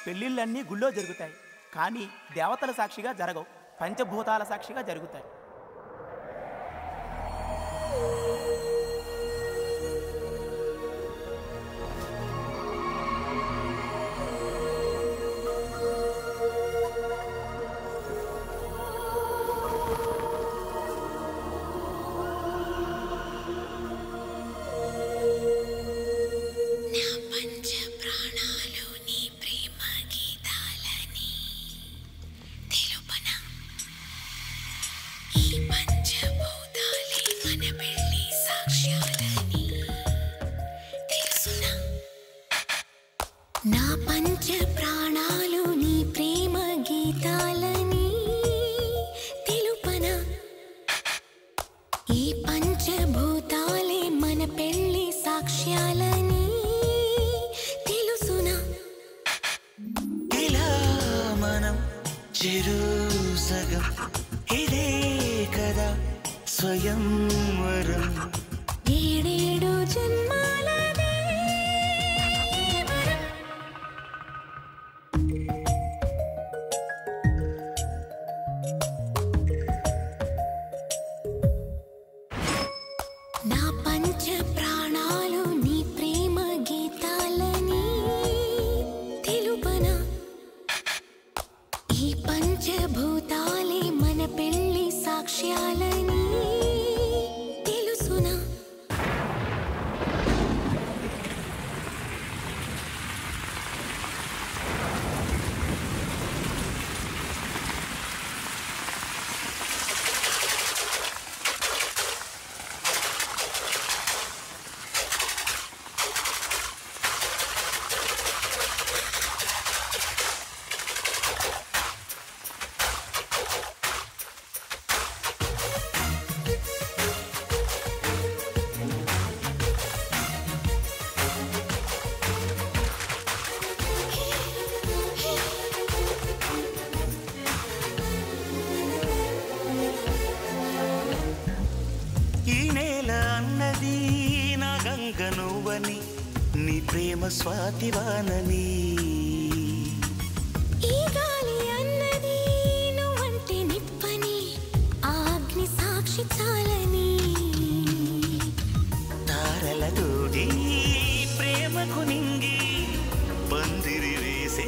పెళ్ళిళ్ళన్నీ గుళ్ళో జరుగుతాయి, కానీ దేవతల సాక్షిగా జరగవు, పంచభూతాల సాక్షిగా జరుగుతాయి. నా పంచ ప్రాణాలు నీ ప్రేమ గీతాలని తెలుపనా, ఈ పంచభూతాలే మన పెళ్లి సాక్ష్యాలని తెలుసునా. ఇలా మనం చిరుసగం ఇదే కదా స్వయంవరం, ఏడేడు జన్మాలదే నా పంచ ప్రాణాలు నీ ప్రేమ గీతాలని తెలుపనా, ఈ పంచభూతాలే మన పెళ్లి సాక్ష్యాలని తెలుసునా. ఈ నేల అన్నది నా గంగ నువ్వని, నీ ప్రేమ స్వాతివానని, ఈ గాలి అన్నది నువ్వంటే నిప్పని, ఆ అగ్ని సాక్షి చాలని, తారలతోటి ప్రేమకు నింగి పందిరి వేసే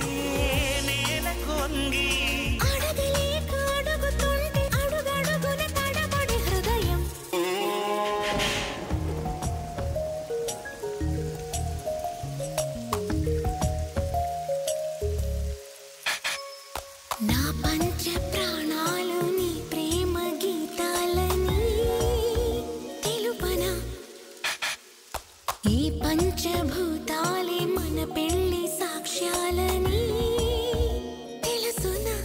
నేల కొంగి, అడగలేక అడుగుతుంటే అడుగడుగున తడబడి హృదయం. నా పంచ ప్రాణాలు నీ ప్రేమ గీతాలని తెలుపనా, ఈ పంచభూతాలే మన పెళ్లి సాక్ష్యాలని తెలుసునా.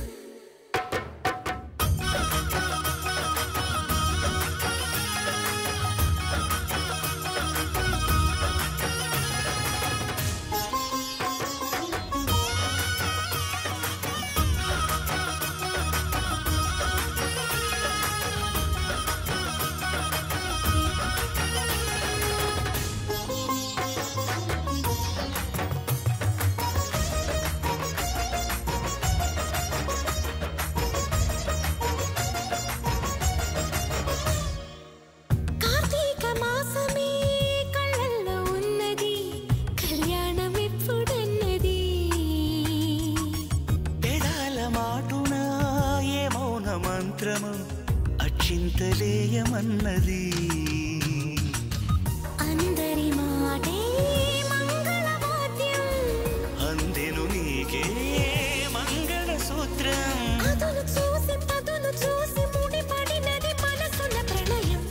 కార్తీక మాసమే కళ్ళల్లో ఉన్నది, కళ్యాణం ఎప్పుడన్నది, పెదాల మాటున ఏ మౌన మంత్రము అక్షింతలేయమన్నది, అందరి మాటే మంగళవాద్యం, అందెను నీకే మంగళ సూత్రం, అదును చూసి పదును చూసి ముడిపడినది మనసుల ప్రణయం.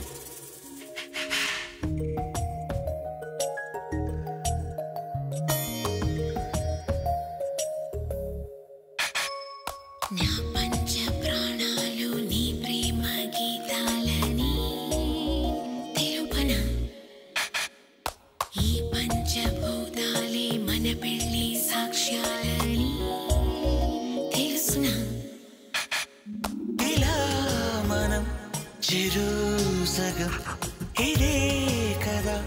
నా పంచ ప్రాణాలు నీ ప్రేమ గీతాలని తెలుపనా, ఈ పంచభూతాలే మన పెళ్లి సాక్ష్యాలని తెలుసునా. ఇలా మనం చిరుసగం ఇదే కదా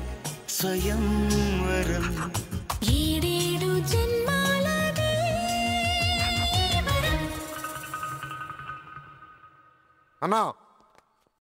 స్వయంవరం, ఏడేడు జన్మాలదే అన్నా